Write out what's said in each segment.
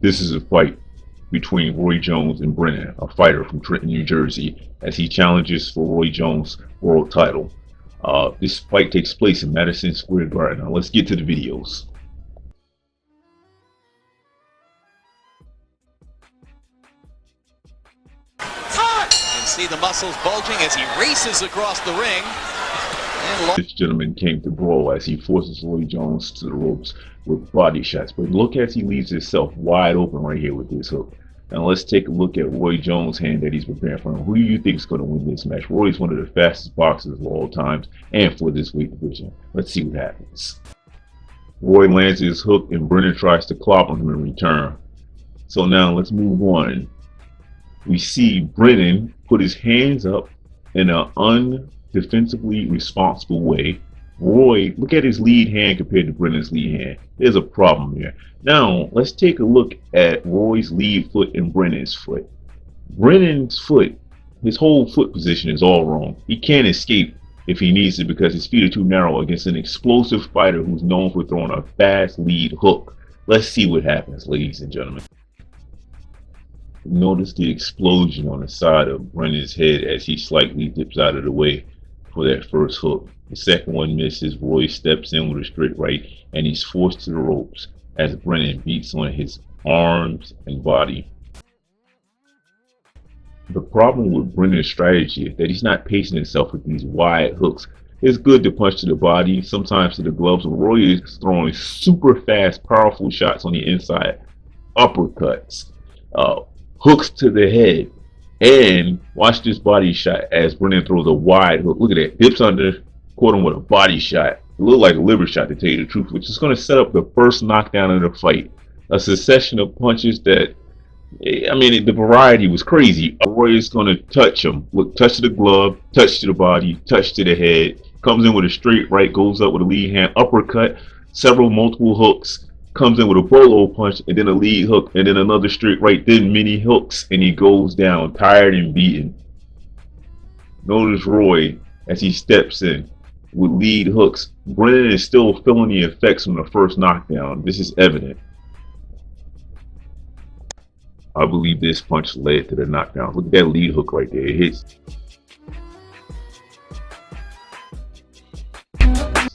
This is a fight between Roy Jones and Brannon, a fighter from Trenton, New Jersey, as he challenges for Roy Jones' world title. This fight takes place in Madison Square Garden. Now let's get to the videos. And see the muscles bulging as he races across the ring. This gentleman came to brawl as he forces Roy Jones to the ropes with body shots. But look as he leaves himself wide open right here with this hook. Now let's take a look at Roy Jones' hand that he's preparing for him. Who do you think is going to win this match? Roy is one of the fastest boxers of all times and for this weight division. Let's see what happens. Roy lands his hook and Brannon tries to clobber him in return. So now let's move on. We see Brannon put his hands up in an undefensively responsible way. Roy, look at his lead hand compared to Brennan's lead hand. There's a problem here. Now, let's take a look at Roy's lead foot and Brennan's foot. Brennan's foot, his whole foot position is all wrong. He can't escape if he needs to because his feet are too narrow against an explosive fighter who's known for throwing a fast lead hook. Let's see what happens, ladies and gentlemen. Notice the explosion on the side of Brennan's head as he slightly dips out of the way for that first hook. The second one misses. Roy steps in with a straight right and he's forced to the ropes as Brannon beats on his arms and body. The problem with Brennan's strategy is that he's not pacing himself with these wide hooks. It's good to punch to the body, sometimes to the gloves, but Roy is throwing super fast, powerful shots on the inside, uppercuts, hooks to the head, and watch this body shot as Brannon throws a wide hook. Look at that, dips under, caught him with a body shot. It looked like a liver shot to tell you the truth, which is going to set up the first knockdown of the fight. A succession of punches that, I mean, the variety was crazy. Roy is going to touch him. Look, touch to the glove, touch to the body, touch to the head. Comes in with a straight right, goes up with a lead hand, uppercut, multiple hooks. Comes in with a bolo punch and then a lead hook and then another straight right, then many hooks, and he goes down tired and beaten. Notice Roy as he steps in with lead hooks. Brannon is still feeling the effects from the first knockdown. This is evident. I believe this punch led to the knockdown. Look at that lead hook right there. It hits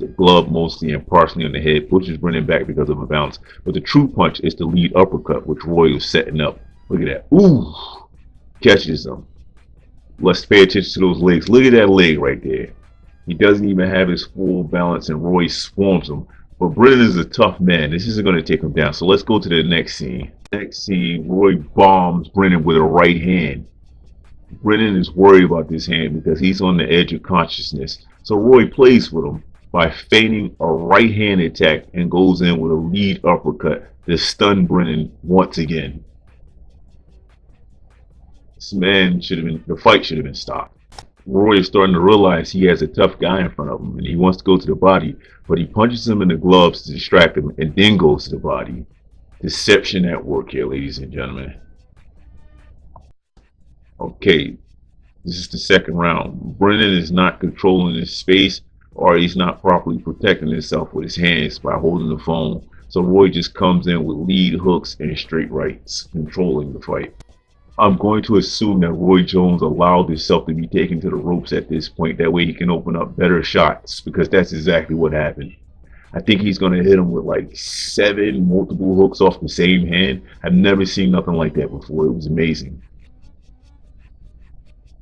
the glove mostly and partially on the head, pushes Brannon back because of a bounce. But the true punch is the lead uppercut, which Roy was setting up. Look at that. Ooh! Catches him. Let's pay attention to those legs. Look at that leg right there. He doesn't even have his full balance and Roy swarms him. But Brannon is a tough man. This isn't going to take him down. So let's go to the next scene. Next scene, Roy bombs Brannon with a right hand. Brannon is worried about this hand because he's on the edge of consciousness. So Roy plays with him by feigning a right hand attack and goes in with a lead uppercut to stun Brannon once again. This man the fight should have been stopped. Roy is starting to realize he has a tough guy in front of him and he wants to go to the body, but he punches him in the gloves to distract him and then goes to the body. Deception at work here, ladies and gentlemen. Okay, this is the second round. Brannon is not controlling his space, or he's not properly protecting himself with his hands by holding the phone. So Roy just comes in with lead hooks and straight rights, controlling the fight. I'm going to assume that Roy Jones allowed himself to be taken to the ropes at this point. That way he can open up better shots, because that's exactly what happened. I think he's going to hit him with like 7 multiple hooks off the same hand. I've never seen nothing like that before. It was amazing.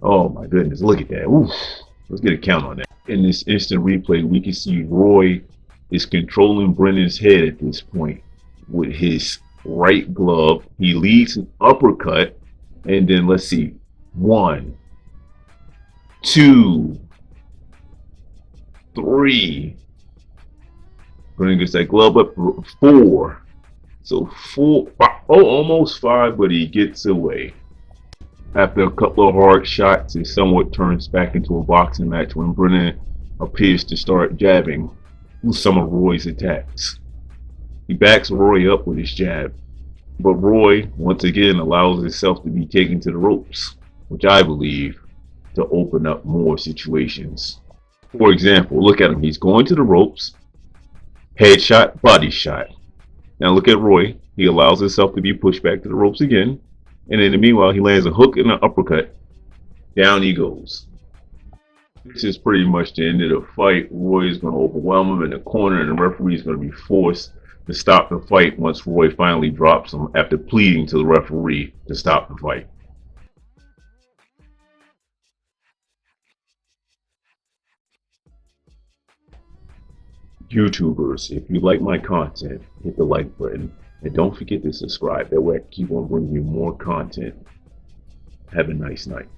Oh my goodness, look at that. Oof. Let's get a count on that. In this instant replay, we can see Roy is controlling Brennan's head at this point with his right glove. He leads an uppercut, and then let's see, 1, 2, 3. Brennan gets that glove up, 4. So 4, almost 5, but he gets away. After a couple of hard shots, it somewhat turns back into a boxing match when Brannon appears to start jabbing with some of Roy's attacks. He backs Roy up with his jab, but Roy once again allows himself to be taken to the ropes, which I believe to open up more situations. For example, look at him. He's going to the ropes, headshot, body shot. Now look at Roy. He allows himself to be pushed back to the ropes again, and in the meanwhile, he lands a hook and an uppercut. Down he goes. This is pretty much the end of the fight. Roy is going to overwhelm him in the corner, and the referee is going to be forced to stop the fight once Roy finally drops him after pleading to the referee to stop the fight. YouTubers, if you like my content, hit the like button, and don't forget to subscribe. That way I can keep on bringing you more content. Have a nice night.